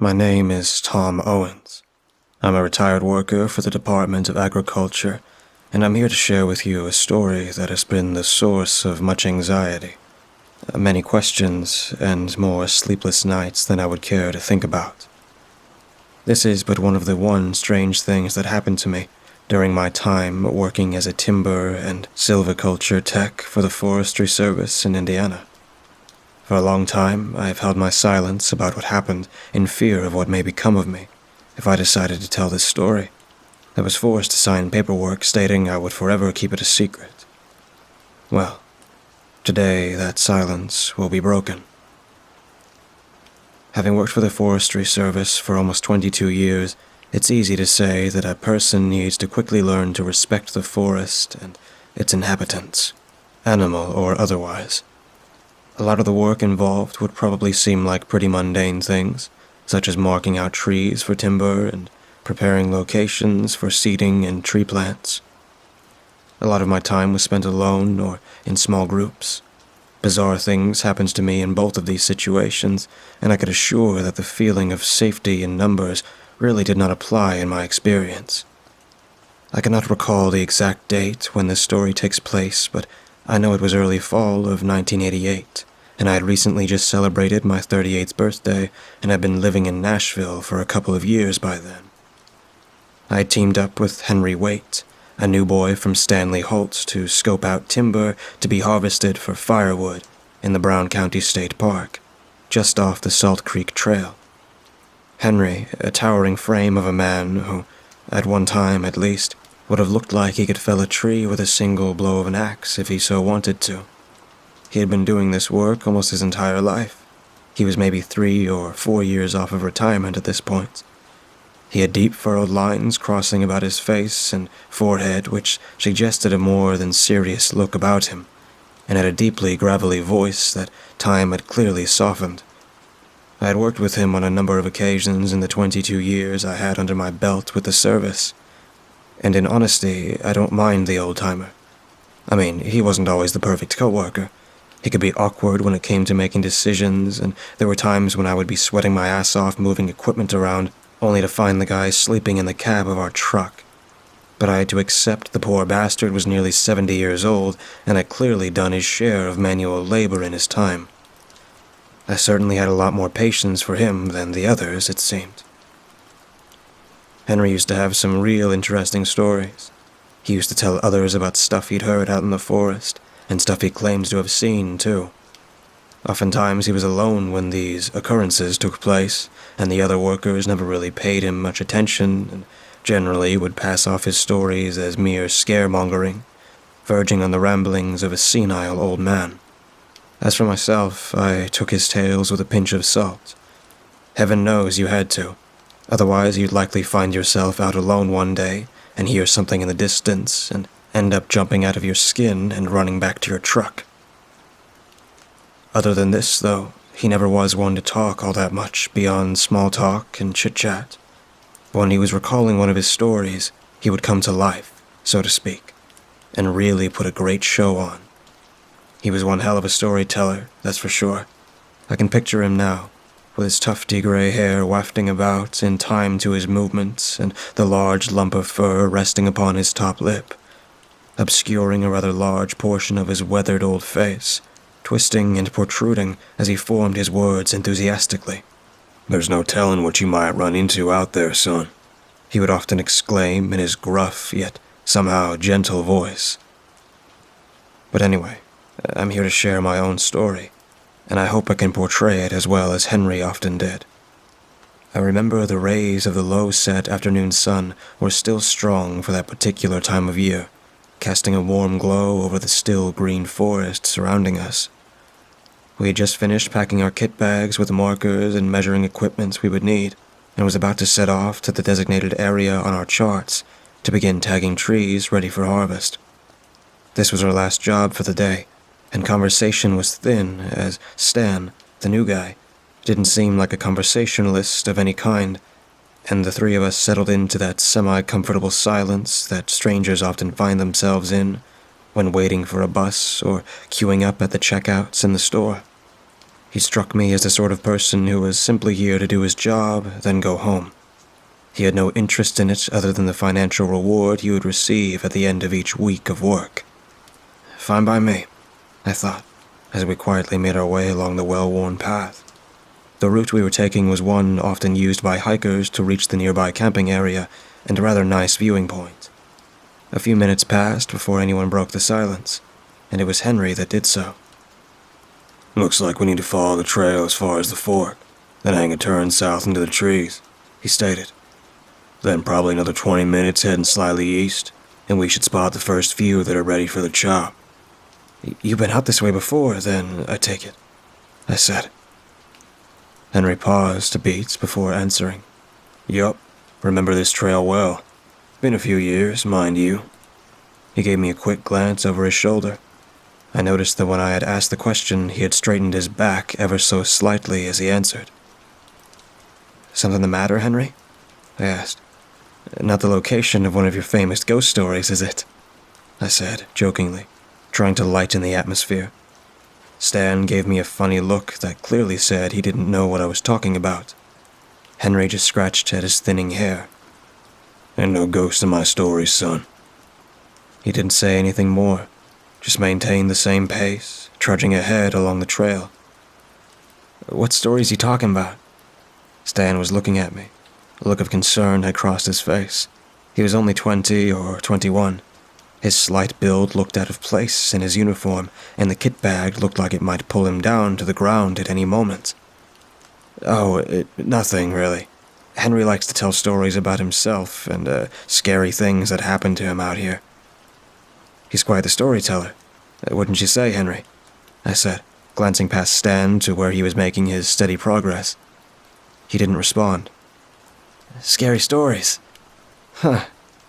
My name is Tom Owens. I'm a retired worker for the Department of Agriculture, and I'm here to share with you a story that has been the source of much anxiety, many questions, and more sleepless nights than I would care to think about. This is but one of the strange things that happened to me during my time working as a timber and silviculture tech for the Forestry Service in Indiana. For a long time, I have held my silence about what happened in fear of what may become of me if I decided to tell this story. I was forced to sign paperwork stating I would forever keep it a secret. Well, today that silence will be broken. Having worked for the Forestry Service for almost 22 years, it's easy to say that a person needs to quickly learn to respect the forest and its inhabitants, animal or otherwise. A lot of the work involved would probably seem like pretty mundane things, such as marking out trees for timber and preparing locations for seeding and tree plants. A lot of my time was spent alone or in small groups. Bizarre things happened to me in both of these situations, and I could assure that the feeling of safety in numbers really did not apply in my experience. I cannot recall the exact date when this story takes place, but I know it was early fall of 1988, and I had recently just celebrated my 38th birthday and had been living in Nashville for a couple of years by then. I had teamed up with Henry Waite, a new boy from Stanley Holt, to scope out timber to be harvested for firewood in the Brown County State Park, just off the Salt Creek Trail. Henry, a towering frame of a man who, at one time at least, would have looked like he could fell a tree with a single blow of an axe if he so wanted to. He had been doing this work almost his entire life. He was maybe 3 or 4 years off of retirement at this point. He had deep furrowed lines crossing about his face and forehead which suggested a more than serious look about him, and had a deeply gravelly voice that time had clearly softened. I had worked with him on a number of occasions in the 22 years I had under my belt with the service, and in honesty, I don't mind the old-timer. I mean, he wasn't always the perfect co-worker. He could be awkward when it came to making decisions, and there were times when I would be sweating my ass off moving equipment around, only to find the guy sleeping in the cab of our truck. But I had to accept the poor bastard was nearly 70 years old and had clearly done his share of manual labor in his time. I certainly had a lot more patience for him than the others, it seemed. Henry used to have some real interesting stories. He used to tell others about stuff he'd heard out in the forest, and stuff he claims to have seen, too. Oftentimes he was alone when these occurrences took place, and the other workers never really paid him much attention, and generally would pass off his stories as mere scaremongering, verging on the ramblings of a senile old man. As for myself, I took his tales with a pinch of salt. Heaven knows you had to. Otherwise, you'd likely find yourself out alone one day and hear something in the distance and end up jumping out of your skin and running back to your truck. Other than this, though, he never was one to talk all that much beyond small talk and chit-chat. When he was recalling one of his stories, he would come to life, so to speak, and really put a great show on. He was one hell of a storyteller, that's for sure. I can picture him now, with his tufty gray hair wafting about in time to his movements and the large lump of fur resting upon his top lip, obscuring a rather large portion of his weathered old face, twisting and protruding as he formed his words enthusiastically. "There's no telling what you might run into out there, son," he would often exclaim in his gruff yet somehow gentle voice. But anyway, I'm here to share my own story, and I hope I can portray it as well as Henry often did. I remember the rays of the low-set afternoon sun were still strong for that particular time of year, casting a warm glow over the still green forest surrounding us. We had just finished packing our kit bags with the markers and measuring equipment we would need, and was about to set off to the designated area on our charts to begin tagging trees ready for harvest. This was our last job for the day, and conversation was thin as Stan, the new guy, didn't seem like a conversationalist of any kind, and the three of us settled into that semi-comfortable silence that strangers often find themselves in when waiting for a bus or queuing up at the checkouts in the store. He struck me as the sort of person who was simply here to do his job, then go home. He had no interest in it other than the financial reward he would receive at the end of each week of work. Fine by me, I thought, as we quietly made our way along the well-worn path. The route we were taking was one often used by hikers to reach the nearby camping area and a rather nice viewing point. A few minutes passed before anyone broke the silence, and it was Henry that did so. "Looks like we need to follow the trail as far as the fork, then hang a turn south into the trees," he stated. "Then probably another 20 minutes heading slightly east, and we should spot the first few that are ready for the chop." "You've been out this way before, then, I take it," I said. Henry paused a beat before answering. "Yup, remember this trail well. Been a few years, mind you." He gave me a quick glance over his shoulder. I noticed that when I had asked the question, he had straightened his back ever so slightly as he answered. "Something the matter, Henry?" I asked. "Not the location of one of your famous ghost stories, is it?" I said, jokingly, trying to lighten the atmosphere. Stan gave me a funny look that clearly said he didn't know what I was talking about. Henry just scratched at his thinning hair. "Ain't no ghost in my stories, son." He didn't say anything more, just maintained the same pace, trudging ahead along the trail. "What stories you talking about?" Stan was looking at me. A look of concern had crossed his face. He was only 20 or 21. His slight build looked out of place in his uniform, and the kit bag looked like it might pull him down to the ground at any moment. Nothing, really. Henry likes to tell stories about himself and scary things that happened to him out here." "He's quite the storyteller, wouldn't you say, Henry?" I said, glancing past Stan to where he was making his steady progress. He didn't respond. "Scary stories? Huh,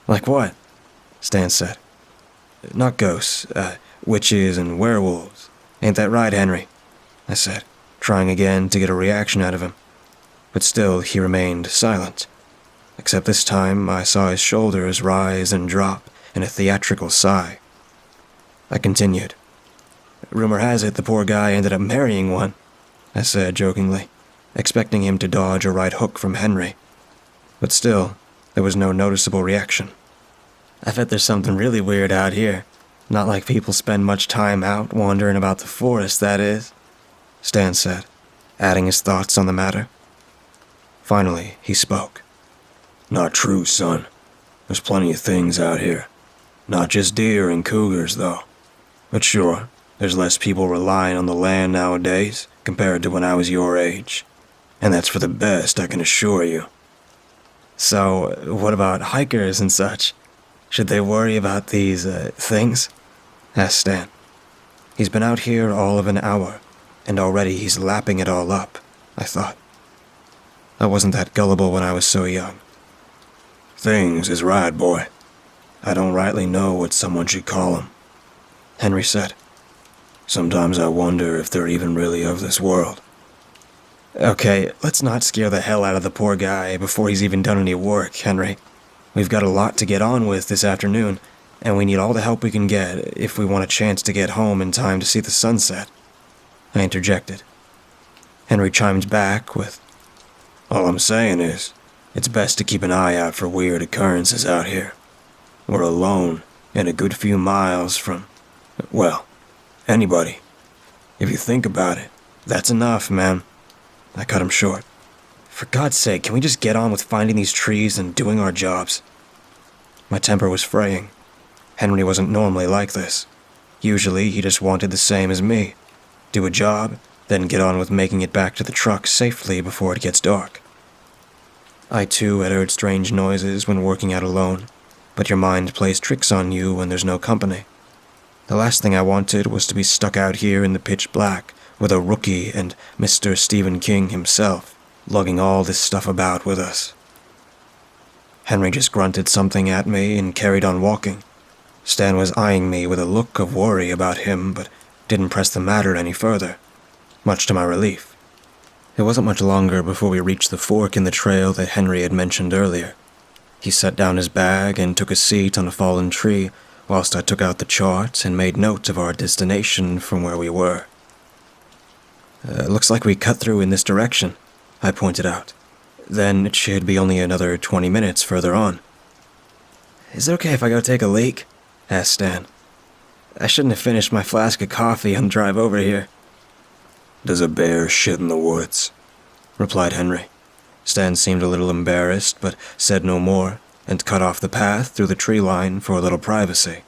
like what?" Stan said. "Not ghosts, witches and werewolves. Ain't that right, Henry?" I said, trying again to get a reaction out of him. But still he remained silent, except this time I saw his shoulders rise and drop in a theatrical sigh. I continued. "Rumor has it the poor guy ended up marrying one," I said jokingly, expecting him to dodge a right hook from Henry. But still, there was no noticeable reaction. "I bet there's something really weird out here. Not like people spend much time out wandering about the forest, that is," Stan said, adding his thoughts on the matter. Finally, he spoke. "Not true, son. There's plenty of things out here. Not just deer and cougars, though. But sure, there's less people relying on the land nowadays compared to when I was your age. And that's for the best, I can assure you." "So, what about hikers and such? Should they worry about these, things?" asked Stan. "He's been out here all of an hour, and already he's lapping it all up," I thought. I wasn't that gullible when I was so young. "Things is right, boy. I don't rightly know what someone should call 'em," Henry said. "Sometimes I wonder if they're even really of this world." "Okay, let's not scare the hell out of the poor guy before he's even done any work, Henry. We've got a lot to get on with this afternoon, and we need all the help we can get if we want a chance to get home in time to see the sunset," I interjected. Henry chimed back with, "All I'm saying is, it's best to keep an eye out for weird occurrences out here. We're alone and a good few miles from, well, anybody. If you think about it, that's enough, man." I cut him short. "For God's sake, can we just get on with finding these trees and doing our jobs?" My temper was fraying. Henry wasn't normally like this. Usually, he just wanted the same as me. Do a job, then get on with making it back to the truck safely before it gets dark. I too had heard strange noises when working out alone, but your mind plays tricks on you when there's no company. The last thing I wanted was to be stuck out here in the pitch black with a rookie and Mr. Stephen King himself, lugging all this stuff about with us. Henry just grunted something at me and carried on walking. Stan was eyeing me with a look of worry about him, but didn't press the matter any further, much to my relief. It wasn't much longer before we reached the fork in the trail that Henry had mentioned earlier. He set down his bag and took a seat on a fallen tree, whilst I took out the chart and made note of our destination from where we were. Looks like we cut through in this direction," I pointed out. "Then it should be only another 20 minutes further on." "Is it okay if I go take a leak?" asked Stan. "I shouldn't have finished my flask of coffee on the drive over here." "Does a bear shit in the woods?" replied Henry. Stan seemed a little embarrassed, but said no more, and cut off the path through the tree line for a little privacy.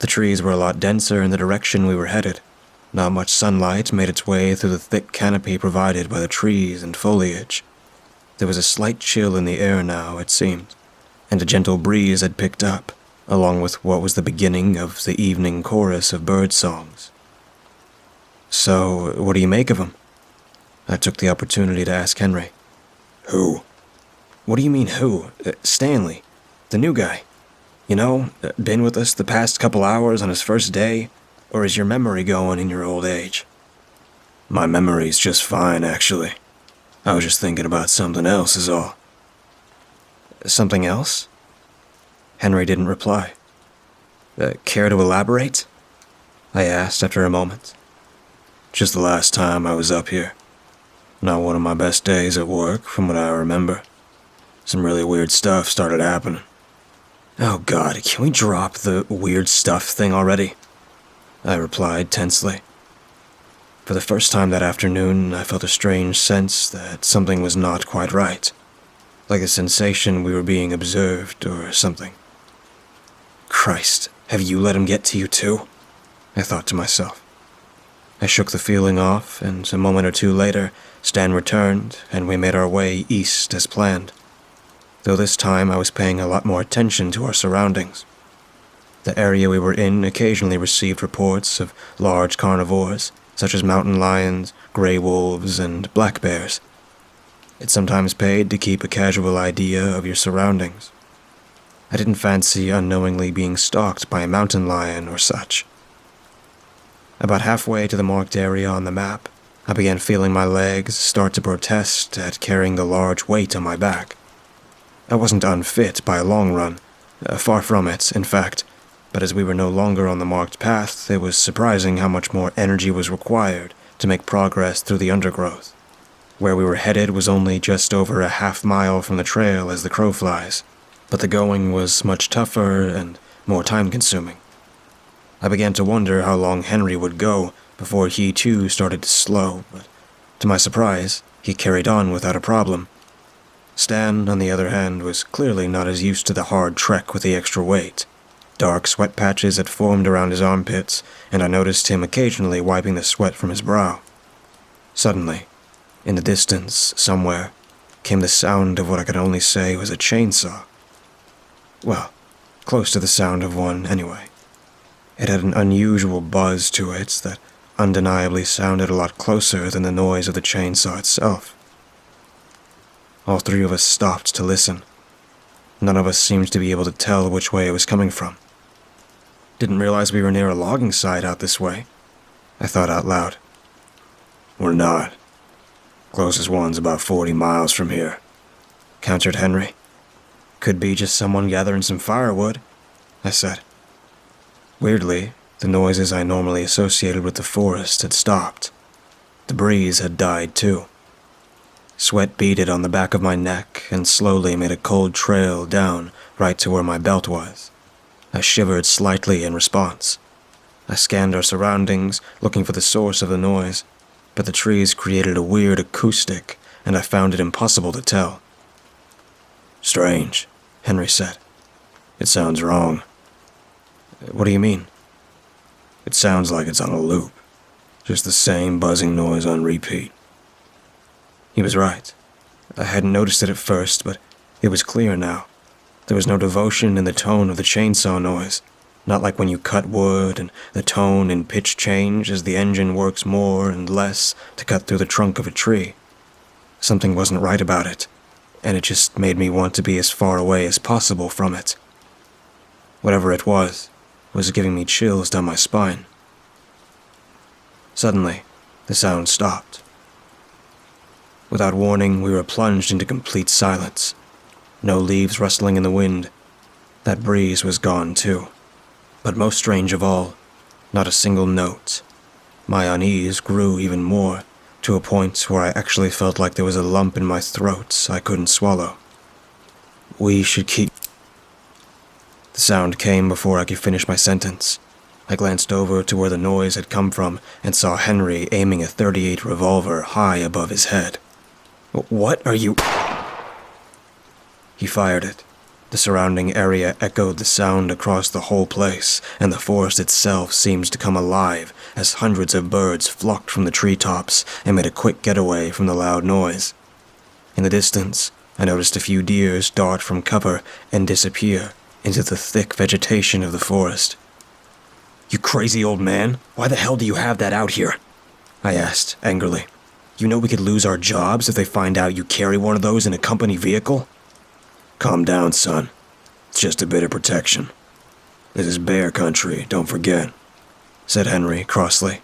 The trees were a lot denser in the direction we were headed. Not much sunlight made its way through the thick canopy provided by the trees and foliage. There was a slight chill in the air now, it seemed, and a gentle breeze had picked up, along with what was the beginning of the evening chorus of bird songs. "So, what do you make of him?" I took the opportunity to ask Henry. "Who?" "What do you mean, who? Stanley. The new guy. You know, been with us the past couple hours on his first day? Or is your memory going in your old age?" "My memory's just fine, actually. I was just thinking about something else is all." "Something else?" Henry didn't reply. "Care to elaborate?" I asked after a moment. "Just the last time I was up here. Not one of my best days at work, from what I remember. Some really weird stuff started happening." "Oh God, can we drop the weird stuff thing already?" I replied tensely. For the first time that afternoon, I felt a strange sense that something was not quite right. Like a sensation we were being observed or something. "Christ, have you let him get to you too?" I thought to myself. I shook the feeling off, and a moment or two later, Stan returned, and we made our way east as planned. Though this time I was paying a lot more attention to our surroundings. The area we were in occasionally received reports of large carnivores, such as mountain lions, gray wolves, and black bears. It sometimes paid to keep a casual idea of your surroundings. I didn't fancy unknowingly being stalked by a mountain lion or such. About halfway to the marked area on the map, I began feeling my legs start to protest at carrying the large weight on my back. I wasn't unfit by a long run, far from it, in fact, but as we were no longer on the marked path, it was surprising how much more energy was required to make progress through the undergrowth. Where we were headed was only just over a half-mile from the trail as the crow flies, but the going was much tougher and more time-consuming. I began to wonder how long Henry would go before he too started to slow, but to my surprise, he carried on without a problem. Stan, on the other hand, was clearly not as used to the hard trek with the extra weight. Dark sweat patches had formed around his armpits, and I noticed him occasionally wiping the sweat from his brow. Suddenly, in the distance, somewhere, came the sound of what I could only say was a chainsaw. Well, close to the sound of one anyway. It had an unusual buzz to it that undeniably sounded a lot closer than the noise of the chainsaw itself. All three of us stopped to listen. None of us seemed to be able to tell which way it was coming from. Didn't realize we were near a logging site out this way, I thought out loud. "We're not. Closest one's about 40 miles from here," countered Henry. "Could be just someone gathering some firewood," I said. Weirdly, the noises I normally associated with the forest had stopped. The breeze had died too. Sweat beaded on the back of my neck and slowly made a cold trail down right to where my belt was. I shivered slightly in response. I scanned our surroundings, looking for the source of the noise, but the trees created a weird acoustic, and I found it impossible to tell. "Strange," Henry said. "It sounds wrong." "What do you mean?" "It sounds like it's on a loop. Just the same buzzing noise on repeat." He was right. I hadn't noticed it at first, but it was clear now. There was no devotion in the tone of the chainsaw noise, not like when you cut wood and the tone and pitch change as the engine works more and less to cut through the trunk of a tree. Something wasn't right about it, and it just made me want to be as far away as possible from it. Whatever it was giving me chills down my spine. Suddenly, the sound stopped. Without warning, we were plunged into complete silence. No leaves rustling in the wind. That breeze was gone too. But most strange of all, not a single note. My unease grew even more, to a point where I actually felt like there was a lump in my throat I couldn't swallow. We should keep... The sound came before I could finish my sentence. I glanced over to where the noise had come from and saw Henry aiming a .38 revolver high above his head. "What are you—" He fired it. The surrounding area echoed the sound across the whole place, and the forest itself seemed to come alive as hundreds of birds flocked from the treetops and made a quick getaway from the loud noise. In the distance, I noticed a few deer dart from cover and disappear into the thick vegetation of the forest. "You crazy old man, why the hell do you have that out here?" I asked, angrily. "You know we could lose our jobs if they find out you carry one of those in a company vehicle?" "Calm down, son. It's just a bit of protection. This is bear country, don't forget," said Henry crossly.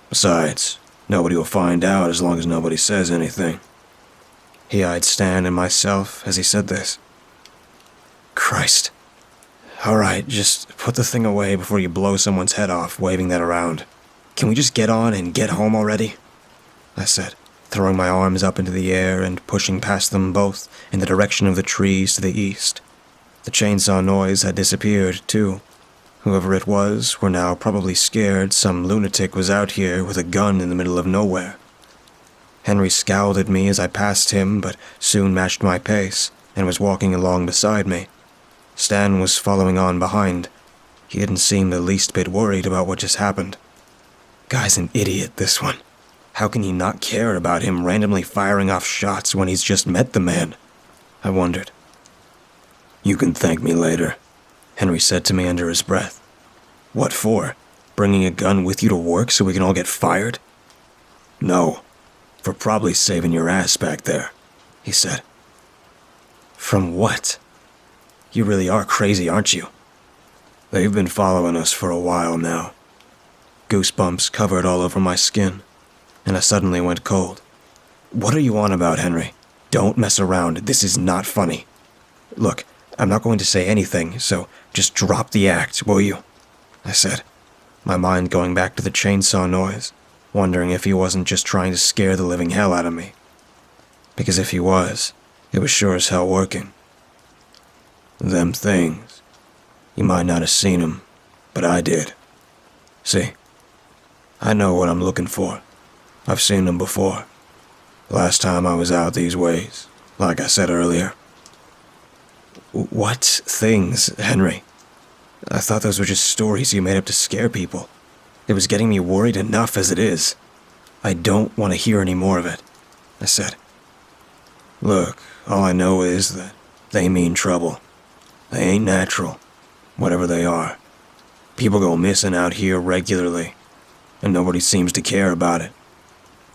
"Besides, nobody will find out as long as nobody says anything." He eyed Stan and myself as he said this. Christ. All right, just put the thing away before you blow someone's head off waving that around. Can we just get on and get home already? I said, throwing my arms up into the air and pushing past them both in the direction of the trees to the east. The chainsaw noise had disappeared, too. Whoever it was were now probably scared some lunatic was out here with a gun in the middle of nowhere. Henry scowled at me as I passed him, but soon matched my pace and was walking along beside me. Stan was following on behind. He didn't seem the least bit worried about what just happened. Guy's an idiot, this one. How can he not care about him randomly firing off shots when he's just met the man? I wondered. "You can thank me later," Henry said to me under his breath. "What for? Bringing a gun with you to work so we can all get fired?" "No, for probably saving your ass back there," he said. "From what? You really are crazy, aren't you?" "They've been following us for a while now." Goosebumps covered all over my skin, and I suddenly went cold. "What are you on about, Henry? Don't mess around. This is not funny. Look, I'm not going to say anything, so just drop the act, will you?" I said, my mind going back to the chainsaw noise, wondering if he wasn't just trying to scare the living hell out of me. Because if he was, it was sure as hell working. "Them things. You might not have seen 'em, but I did. See, I know what I'm looking for. I've seen them before. Last time I was out these ways, like I said earlier." "What things, Henry? I thought those were just stories you made up to scare people. It was getting me worried enough as it is. I don't want to hear any more of it," I said. "Look, all I know is that they mean trouble. They ain't natural, whatever they are. People go missing out here regularly, and nobody seems to care about it.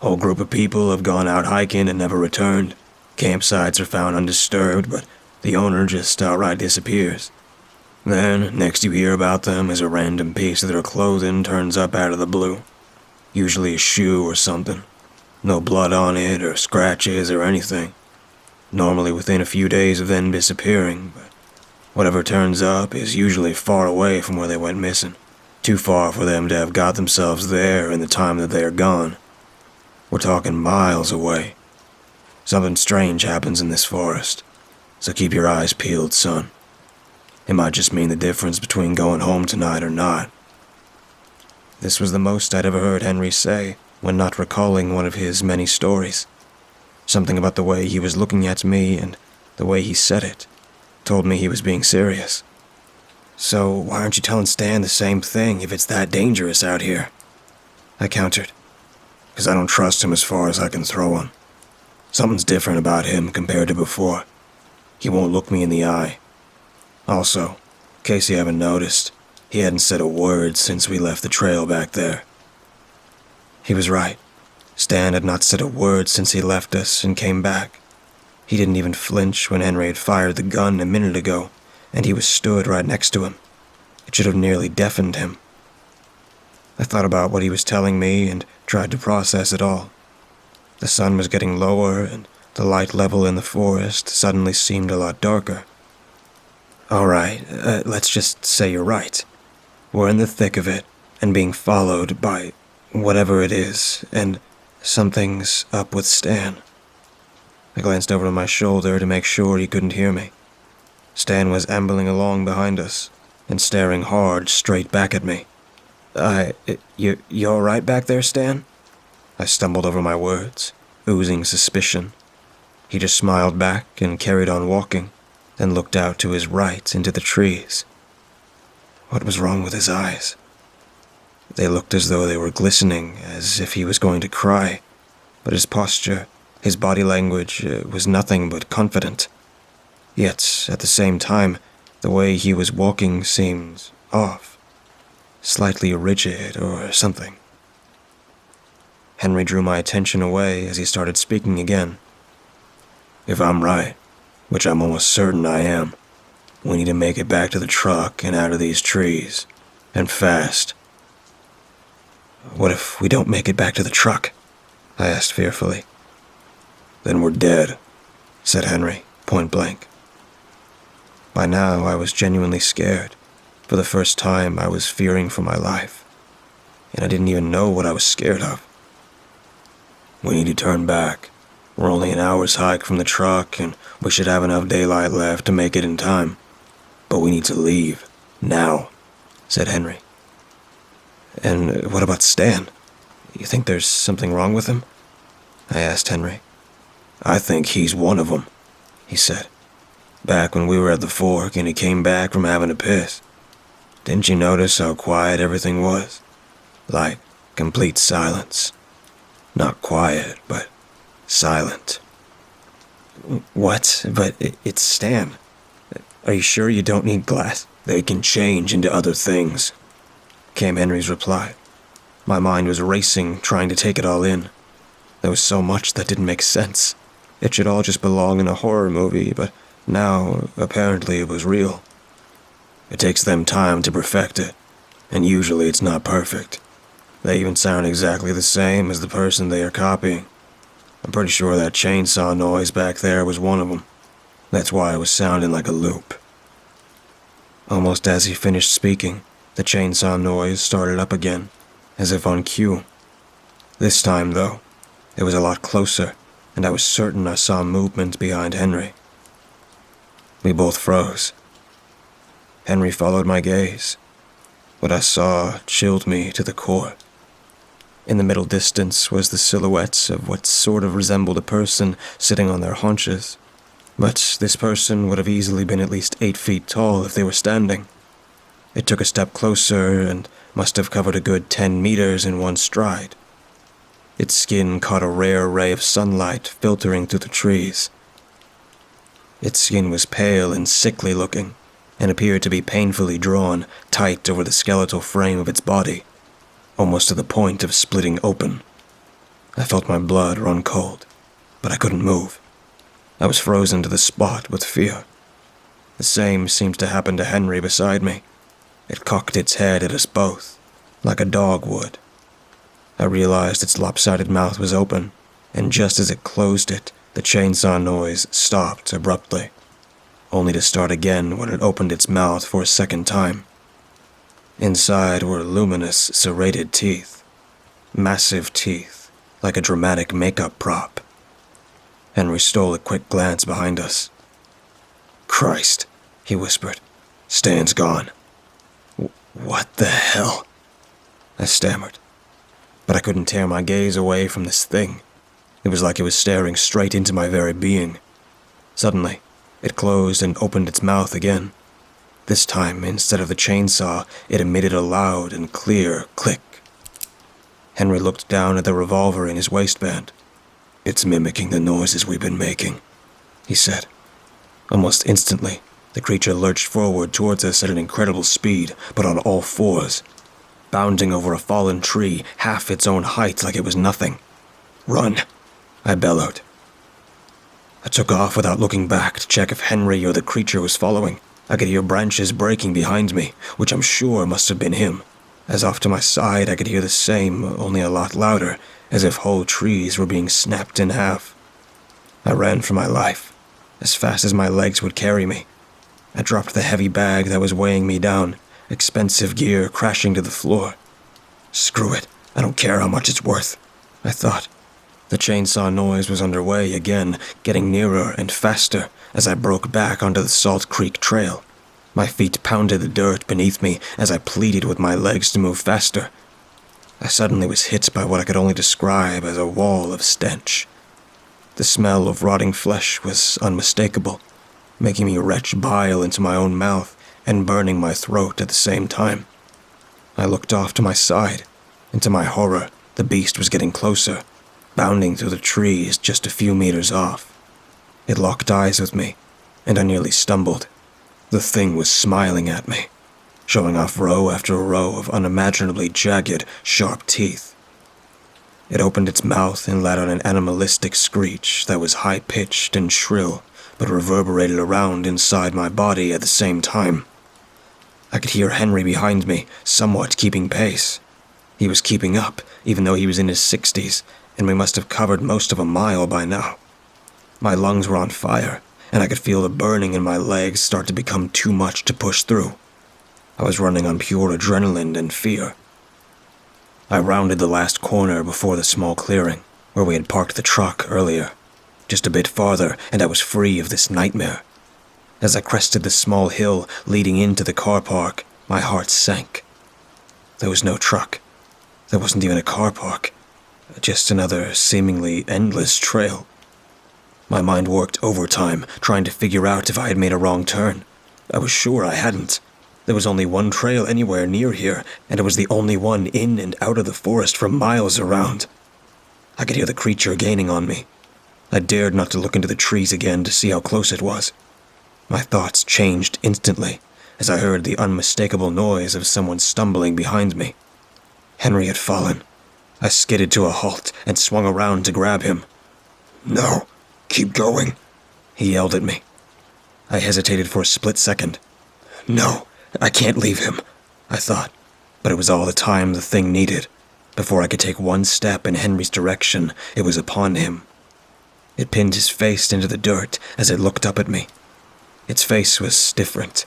Whole group of people have gone out hiking and never returned. Campsites are found undisturbed, but the owner just outright disappears. Then, next you hear about them is a random piece of their clothing turns up out of the blue. Usually a shoe or something. No blood on it or scratches or anything. Normally within a few days of them disappearing, but whatever turns up is usually far away from where they went missing. Too far for them to have got themselves there in the time that they are gone. We're talking miles away. Something strange happens in this forest, so keep your eyes peeled, son. It might just mean the difference between going home tonight or not." This was the most I'd ever heard Henry say when not recalling one of his many stories. Something about the way he was looking at me and the way he said it told me he was being serious. "So why aren't you telling Stan the same thing if it's that dangerous out here?" I countered. "'Cause I don't trust him as far as I can throw him. Something's different about him compared to before. He won't look me in the eye. Also, in case you haven't noticed, he hadn't said a word since we left the trail back there." He was right. Stan had not said a word since he left us and came back. He didn't even flinch when Henry had fired the gun a minute ago, and he was stood right next to him. It should have nearly deafened him. I thought about what he was telling me and tried to process it all. The sun was getting lower, and the light level in the forest suddenly seemed a lot darker. "All right, let's just say you're right. We're in the thick of it, and being followed by, whatever it is, and something's up with Stan. I glanced over my shoulder to make sure he couldn't hear me. Stan was ambling along behind us and staring hard straight back at me. You all right back there, Stan? I stumbled over my words, oozing suspicion. He just smiled back and carried on walking, then looked out to his right into the trees. What was wrong with his eyes? They looked as though they were glistening, as if he was going to cry, but his posture, his body language, was nothing but confident. Yet, at the same time, the way he was walking seemed off, slightly rigid or something. Henry drew my attention away as he started speaking again. If I'm right, which I'm almost certain I am, we need to make it back to the truck and out of these trees, and fast. What if we don't make it back to the truck? I asked fearfully. Then we're dead, said Henry, point blank. By now, I was genuinely scared. For the first time, I was fearing for my life, and I didn't even know what I was scared of. We need to turn back. We're only an hour's hike from the truck, and we should have enough daylight left to make it in time. But we need to leave, now, said Henry. And what about Stan? You think there's something wrong with him? I asked Henry. I think he's one of them, he said. Back when we were at the fork and he came back from having a piss. Didn't you notice how quiet everything was? Like complete silence. Not quiet, but silent. What? But it's Stan. Are you sure you don't need glass? They can change into other things, came Henry's reply. My mind was racing, trying to take it all in. There was so much that didn't make sense. It should all just belong in a horror movie, but now, apparently, it was real. It takes them time to perfect it, and usually it's not perfect. They even sound exactly the same as the person they are copying. I'm pretty sure that chainsaw noise back there was one of them. That's why it was sounding like a loop. Almost as he finished speaking, the chainsaw noise started up again, as if on cue. This time, though, it was a lot closer, and I was certain I saw movement behind Henry. We both froze. Henry followed my gaze. What I saw chilled me to the core. In the middle distance was the silhouettes of what sort of resembled a person sitting on their haunches. But this person would have easily been at least 8 feet tall if they were standing. It took a step closer and must have covered a good 10 meters in one stride. Its skin caught a rare ray of sunlight filtering through the trees. Its skin was pale and sickly looking, and appeared to be painfully drawn tight over the skeletal frame of its body, almost to the point of splitting open. I felt my blood run cold, but I couldn't move. I was frozen to the spot with fear. The same seemed to happen to Henry beside me. It cocked its head at us both, like a dog would. I realized its lopsided mouth was open, and just as it closed it, the chainsaw noise stopped abruptly, only to start again when it opened its mouth for a second time. Inside were luminous, serrated teeth. Massive teeth, like a dramatic makeup prop. Henry stole a quick glance behind us. Christ, he whispered. Stan's gone. What the hell? I stammered. But I couldn't tear my gaze away from this thing. It was like it was staring straight into my very being. Suddenly, it closed and opened its mouth again. This time, instead of the chainsaw, it emitted a loud and clear click. Henry looked down at the revolver in his waistband. It's mimicking the noises we've been making, he said. Almost instantly, the creature lurched forward towards us at an incredible speed, but on all fours, bounding over a fallen tree, half its own height like it was nothing. Run, I bellowed. I took off without looking back to check if Henry or the creature was following. I could hear branches breaking behind me, which I'm sure must have been him. As off to my side, I could hear the same, only a lot louder, as if whole trees were being snapped in half. I ran for my life, as fast as my legs would carry me. I dropped the heavy bag that was weighing me down, expensive gear crashing to the floor. Screw it, I don't care how much it's worth, I thought. The chainsaw noise was underway again, getting nearer and faster as I broke back onto the Salt Creek Trail. My feet pounded the dirt beneath me as I pleaded with my legs to move faster. I suddenly was hit by what I could only describe as a wall of stench. The smell of rotting flesh was unmistakable, making me retch bile into my own mouth and burning my throat at the same time. I looked off to my side, and to my horror, the beast was getting closer, bounding through the trees just a few meters off. It locked eyes with me, and I nearly stumbled. The thing was smiling at me, showing off row after row of unimaginably jagged, sharp teeth. It opened its mouth and let out an animalistic screech that was high-pitched and shrill, but reverberated around inside my body at the same time. I could hear Henry behind me, somewhat keeping pace. He was keeping up, even though he was in his 60s, and we must have covered most of a mile by now. My lungs were on fire, and I could feel the burning in my legs start to become too much to push through. I was running on pure adrenaline and fear. I rounded the last corner before the small clearing, where we had parked the truck earlier. Just a bit farther, and I was free of this nightmare. As I crested the small hill leading into the car park, my heart sank. There was no truck. There wasn't even a car park. Just another seemingly endless trail. My mind worked overtime, trying to figure out if I had made a wrong turn. I was sure I hadn't. There was only one trail anywhere near here, and it was the only one in and out of the forest for miles around. I could hear the creature gaining on me. I dared not to look into the trees again to see how close it was. My thoughts changed instantly as I heard the unmistakable noise of someone stumbling behind me. Henry had fallen. I skidded to a halt and swung around to grab him. "No, keep going," he yelled at me. I hesitated for a split second. "No, I can't leave him," I thought, but it was all the time the thing needed. Before I could take one step in Henry's direction, it was upon him. It pinned his face into the dirt as it looked up at me. Its face was different.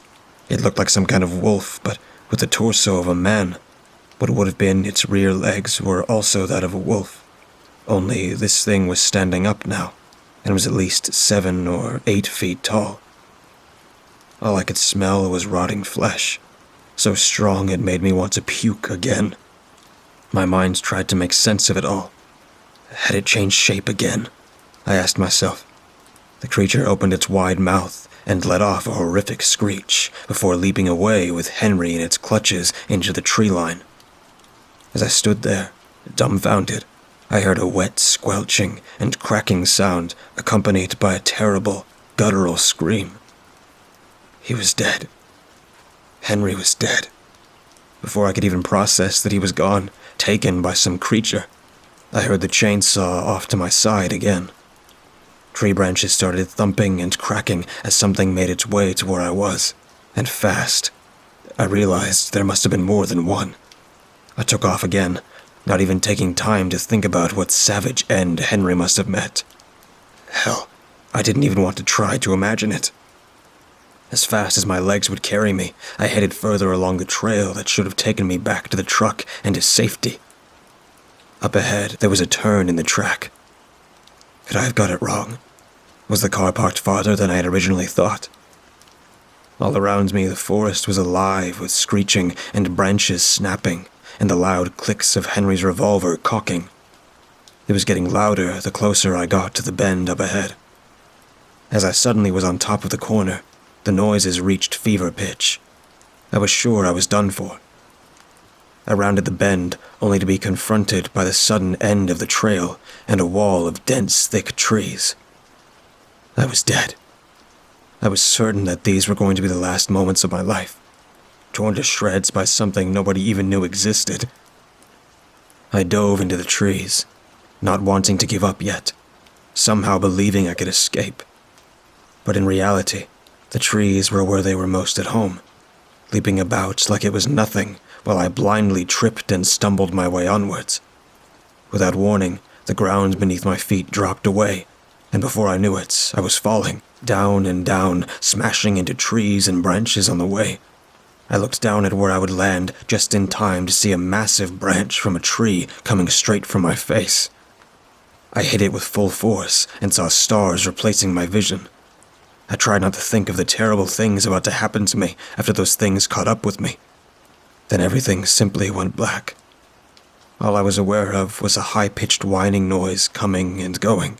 It looked like some kind of wolf, but with the torso of a man. What would have been its rear legs were also that of a wolf. Only this thing was standing up now, and was at least 7 or 8 feet tall. All I could smell was rotting flesh, so strong it made me want to puke again. My mind tried to make sense of it all. Had it changed shape again? I asked myself. The creature opened its wide mouth and let off a horrific screech before leaping away with Henry in its clutches into the tree line. As I stood there, dumbfounded, I heard a wet squelching and cracking sound accompanied by a terrible, guttural scream. He was dead. Henry was dead. Before I could even process that he was gone, taken by some creature, I heard the chainsaw off to my side again. Tree branches started thumping and cracking as something made its way to where I was, and fast. I realized there must have been more than one. I took off again, not even taking time to think about what savage end Henry must have met. Hell, I didn't even want to try to imagine it. As fast as my legs would carry me, I headed further along the trail that should have taken me back to the truck and to safety. Up ahead, there was a turn in the track. Could I have got it wrong? Was the car parked farther than I had originally thought? All around me, the forest was alive with screeching and branches snapping, and the loud clicks of Henry's revolver cocking. It was getting louder the closer I got to the bend up ahead. As I suddenly was on top of the corner, the noises reached fever pitch. I was sure I was done for. I rounded the bend, only to be confronted by the sudden end of the trail and a wall of dense, thick trees. I was dead. I was certain that these were going to be the last moments of my life, torn to shreds by something nobody even knew existed. I dove into the trees, not wanting to give up yet, somehow believing I could escape. But in reality, the trees were where they were most at home, leaping about like it was nothing while I blindly tripped and stumbled my way onwards. Without warning, the ground beneath my feet dropped away, and before I knew it, I was falling, down and down, smashing into trees and branches on the way. I looked down at where I would land just in time to see a massive branch from a tree coming straight for my face. I hit it with full force and saw stars replacing my vision. I tried not to think of the terrible things about to happen to me after those things caught up with me. Then everything simply went black. All I was aware of was a high-pitched whining noise coming and going.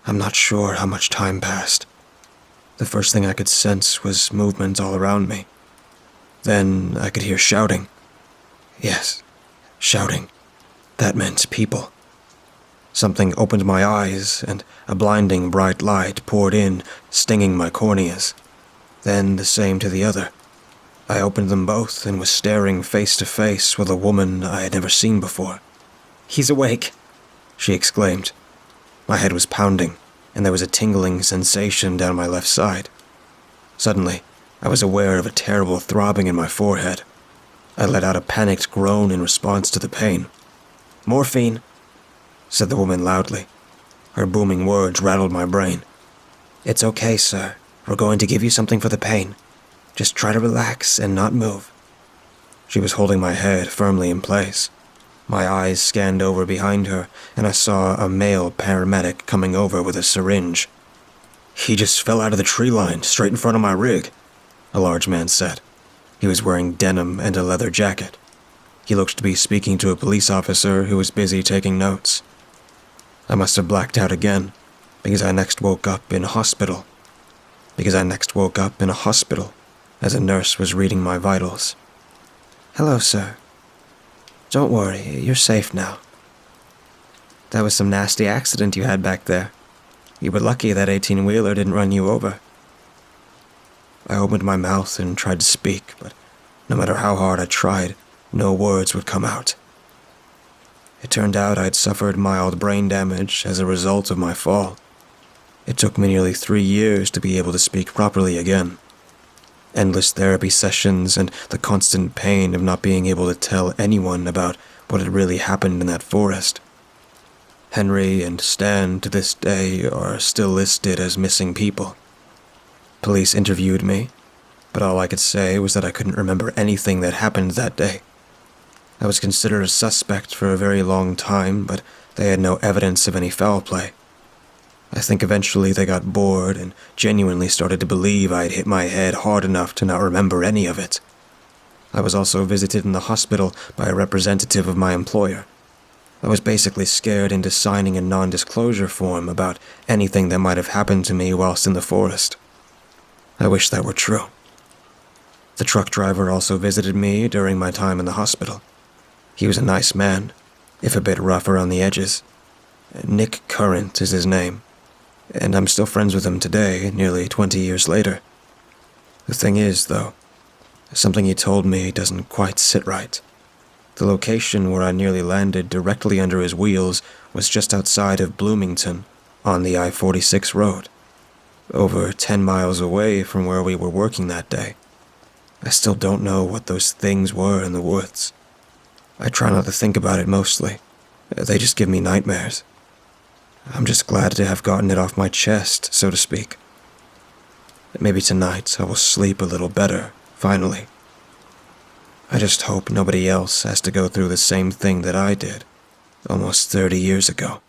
I'm not sure how much time passed. The first thing I could sense was movement all around me. Then I could hear shouting. Yes, shouting. That meant people. Something opened my eyes, and a blinding bright light poured in, stinging my corneas. Then the same to the other. I opened them both and was staring face to face with a woman I had never seen before. "He's awake," she exclaimed. My head was pounding, and there was a tingling sensation down my left side. Suddenly, I was aware of a terrible throbbing in my forehead. I let out a panicked groan in response to the pain. "Morphine," said the woman loudly. Her booming words rattled my brain. "It's okay, sir. We're going to give you something for the pain. Just try to relax and not move." She was holding my head firmly in place. My eyes scanned over behind her, and I saw a male paramedic coming over with a syringe. "He just fell out of the tree line, straight in front of my rig," a large man said. He was wearing denim and a leather jacket. He looked to be speaking to a police officer who was busy taking notes. I must have blacked out again, because I next woke up in a hospital. As a nurse was reading my vitals. "Hello, sir. Don't worry, you're safe now. That was some nasty accident you had back there. You were lucky that 18-wheeler didn't run you over." I opened my mouth and tried to speak, but no matter how hard I tried, no words would come out. It turned out I'd suffered mild brain damage as a result of my fall. It took me nearly 3 years to be able to speak properly again. Endless therapy sessions and the constant pain of not being able to tell anyone about what had really happened in that forest. Henry and Stan to this day are still listed as missing people. Police interviewed me, but all I could say was that I couldn't remember anything that happened that day. I was considered a suspect for a very long time, but they had no evidence of any foul play. I think eventually they got bored and genuinely started to believe I had hit my head hard enough to not remember any of it. I was also visited in the hospital by a representative of my employer. I was basically scared into signing a non-disclosure form about anything that might have happened to me whilst in the forest. I wish that were true. The truck driver also visited me during my time in the hospital. He was a nice man, if a bit rough around the edges. Nick Current is his name, and I'm still friends with him today, nearly 20 years later. The thing is, though, something he told me doesn't quite sit right. The location where I nearly landed directly under his wheels was just outside of Bloomington, on the I-46 road, over 10 miles away from where we were working that day. I still don't know what those things were in the woods. I try not to think about it mostly. They just give me nightmares. I'm just glad to have gotten it off my chest, so to speak. Maybe tonight I will sleep a little better, finally. I just hope nobody else has to go through the same thing that I did, almost 30 years ago.